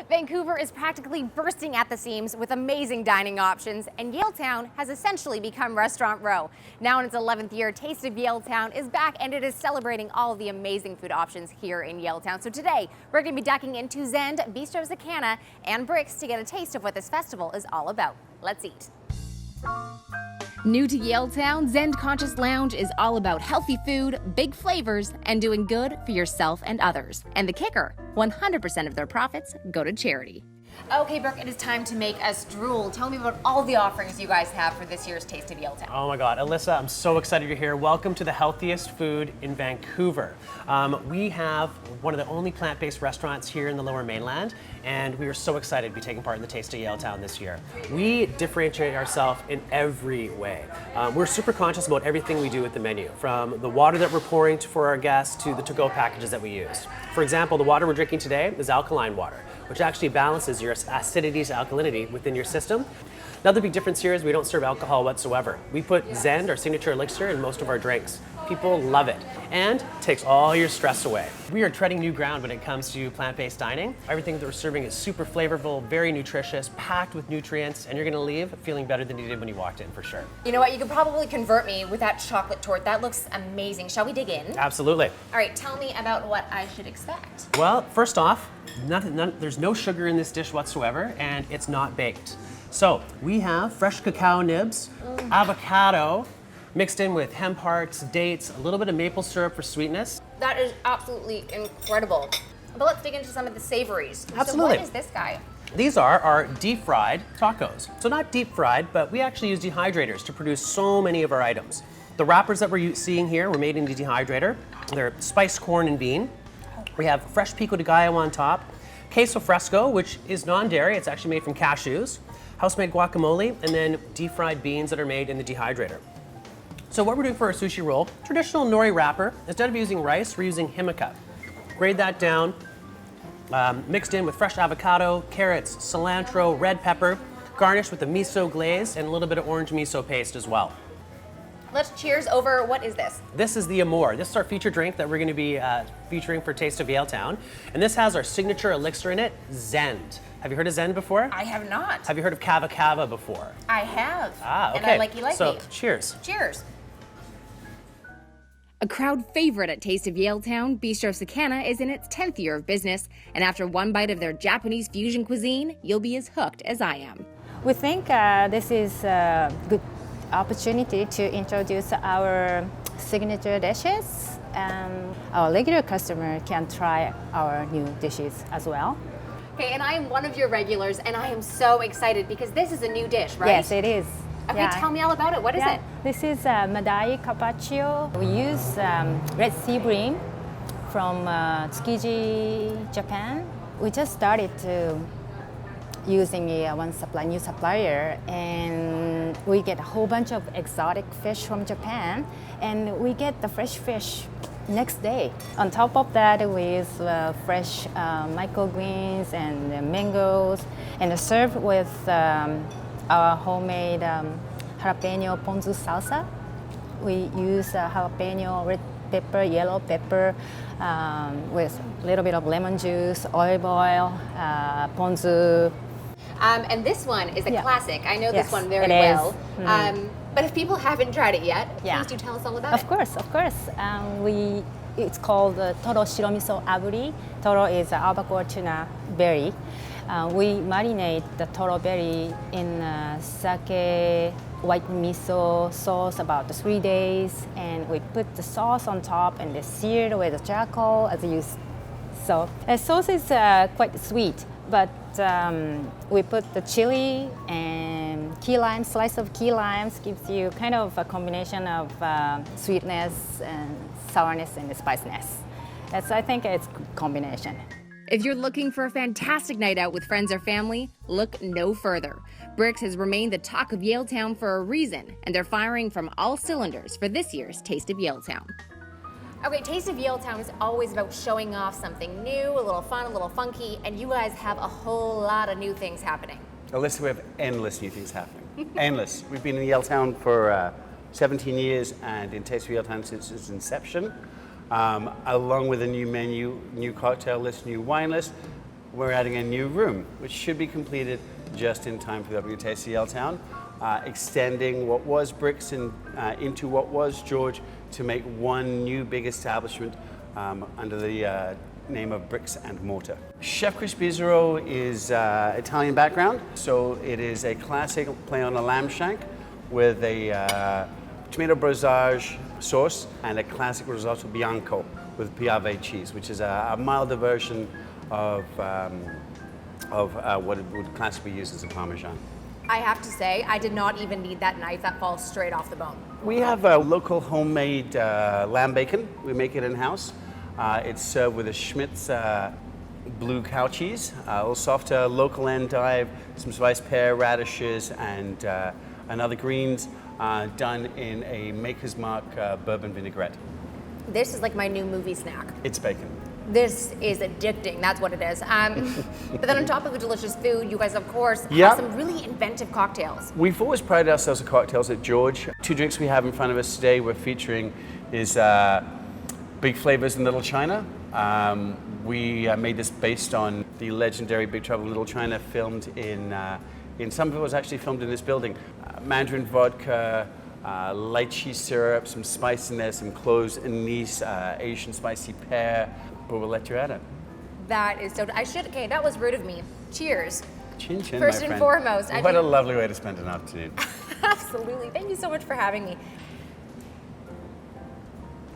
Vancouver is practically bursting at the seams with amazing dining options, and Yaletown has essentially become Restaurant Row. Now in its 11th year, Taste of Yaletown is back, and it is celebrating all of the amazing food options here in Yaletown. So today, we're going to be ducking into Zend, Bistro Sakana, and Brix to get a taste of what this festival is all about. Let's eat. New to Yaletown, Zend Conscious Lounge is all about healthy food, big flavors, and doing good for yourself and others. And the kicker, 100% of their profits go to charity. Okay, Brooke, it is time to make us drool. Tell me about all the offerings you guys have for this year's Taste of Yaletown. Oh my God, Alyssa, I'm so excited you're here. Welcome to the healthiest food in Vancouver. We have one of the only plant-based restaurants here in the Lower Mainland, and we are so excited to be taking part in the Taste of Yaletown this year. We differentiate ourselves in every way. We're super conscious about everything we do with the menu, from the water that we're pouring for our guests to the to-go packages that we use. For example, the water we're drinking today is alkaline water, which actually balances your acidity to alkalinity within your system. Another big difference here is we don't serve alcohol whatsoever. We put Zend, our signature elixir, in most of our drinks. People love it, and takes all your stress away. We are treading new ground when it comes to plant-based dining. Everything that we're serving is super flavorful, very nutritious, packed with nutrients, and you're gonna leave feeling better than you did when you walked in, for sure. You know what, you could probably convert me with that chocolate torte. That looks amazing. Shall we dig in? Absolutely. All right, tell me about what I should expect. Well, first off, there's no sugar in this dish whatsoever, and it's not baked. So we have fresh cacao nibs, avocado, mixed in with hemp hearts, dates, a little bit of maple syrup for sweetness. That is absolutely incredible. But let's dig into some of the savories. Absolutely. So what is this guy? These are our deep fried tacos. So not deep fried, but we actually use dehydrators to produce so many of our items. The wrappers that we're seeing here were made in the dehydrator. They're spiced corn and bean. We have fresh pico de gallo on top, queso fresco, which is non-dairy, it's actually made from cashews, house-made guacamole, and then deep-fried beans that are made in the dehydrator. So what we're doing for our sushi roll, traditional nori wrapper, instead of using rice, we're using himika. Grate that down, mixed in with fresh avocado, carrots, cilantro, red pepper, garnished with a miso glaze and a little bit of orange miso paste as well. Let's cheers over, what is this? This is the Amor. This is our feature drink that we're going to be featuring for Taste of Yaletown. And this has our signature elixir in it, Zend. Have you heard of Zend before? I have not. Have you heard of Kava Kava before? I have. Ah, okay. And I like So, cheers. Cheers. A crowd favorite at Taste of Yaletown, Bistro Sakana is in its 10th year of business, and after one bite of their Japanese fusion cuisine, you'll be as hooked as I am. We think this is a good opportunity to introduce our signature dishes, and our regular customer can try our new dishes as well. Okay, and I am one of your regulars, and I am so excited because this is a new dish, right? Yes, it is. Okay, Yeah. tell me all about it. What is it? This is Madai Carpaccio. We use red sea bream from Tsukiji, Japan. We just started to using one new supplier, and we get a whole bunch of exotic fish from Japan, and we get the fresh fish next day. On top of that, we use fresh microgreens and mangoes, and serve with our homemade jalapeno ponzu salsa. We use jalapeno, red pepper, yellow pepper, with a little bit of lemon juice, olive oil, ponzu. And this one is a classic. I know this one very it is. well. But if people haven't tried it yet, please do tell us all about it. Of course. It's called toro shiromiso aburi. Toro is albacore tuna berry. We marinate the toro berry in sake white miso sauce about 3 days, and we put the sauce on top and they seared with charcoal as you saw. The sauce is quite sweet, but we put the chili and key lime, slice of key limes gives you kind of a combination of sweetness and sourness and spiciness. I think it's a good combination. If you're looking for a fantastic night out with friends or family, look no further. Brix has remained the talk of Yaletown for a reason, and they're firing from all cylinders for this year's Taste of Yaletown. Okay, Taste of Yaletown is always about showing off something new, a little fun, a little funky, and you guys have a whole lot of new things happening. Alyssa, we have endless new things happening. Endless. We've been in Yaletown for 17 years and in Taste of Yaletown since its inception. Along with a new menu, new cocktail list, new wine list. we're adding a new room, which should be completed just in time for the opening of Taste of Yaletown, extending what was Brix into what was George to make one new big establishment under the name of Brix and Mortar. Chef Chris Bizarro is Italian background, so it is a classic play on a lamb shank with a tomato brosage sauce and a classic risotto bianco with piave cheese, which is a milder version of what it would classically be used as a Parmesan. I have to say, I did not even need that knife. That falls straight off the bone. We have a local homemade lamb bacon. We make it in-house. It's served with a Schmidt's blue cow cheese, a little softer local endive, some spiced pear, radishes, and other greens done in a Maker's Mark bourbon vinaigrette. This is like my new movie snack. It's bacon. This is addicting, that's what it is. But then on top of the delicious food, you guys, of course, Yeah. have some really inventive cocktails. We've always prided ourselves on cocktails at George. Two drinks we have in front of us today we're featuring is Big Flavors in Little China. We made this based on the legendary Big Trouble in Little China, filmed in some of it was actually filmed in this building. Mandarin vodka, lychee syrup, some spice in there, some cloves, anise, Asian spicy pear, but we'll let you at it. That is so, okay, that was rude of me. Cheers. Chin chin, First my and friend. foremost, What a lovely way to spend an afternoon. Absolutely, thank you so much for having me.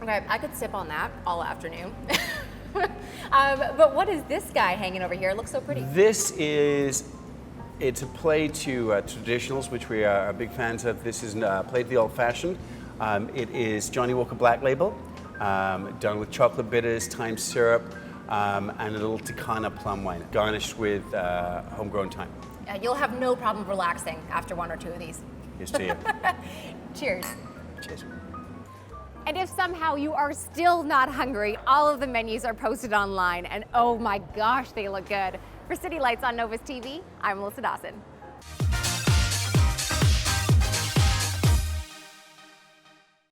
Okay, I could sip on that all afternoon. But what is this guy hanging over here? It looks so pretty. It's a play to traditionals, which we are big fans of. This is played the old-fashioned. It is Johnny Walker Black Label, done with chocolate bitters, thyme syrup, and a little Takana plum wine, garnished with homegrown thyme. You'll have no problem relaxing after one or two of these. Here's to you. Cheers. Cheers. And if somehow you are still not hungry, all of the menus are posted online, and oh my gosh, they look good. For City Lights on Novus TV, I'm Alyssa Dawson.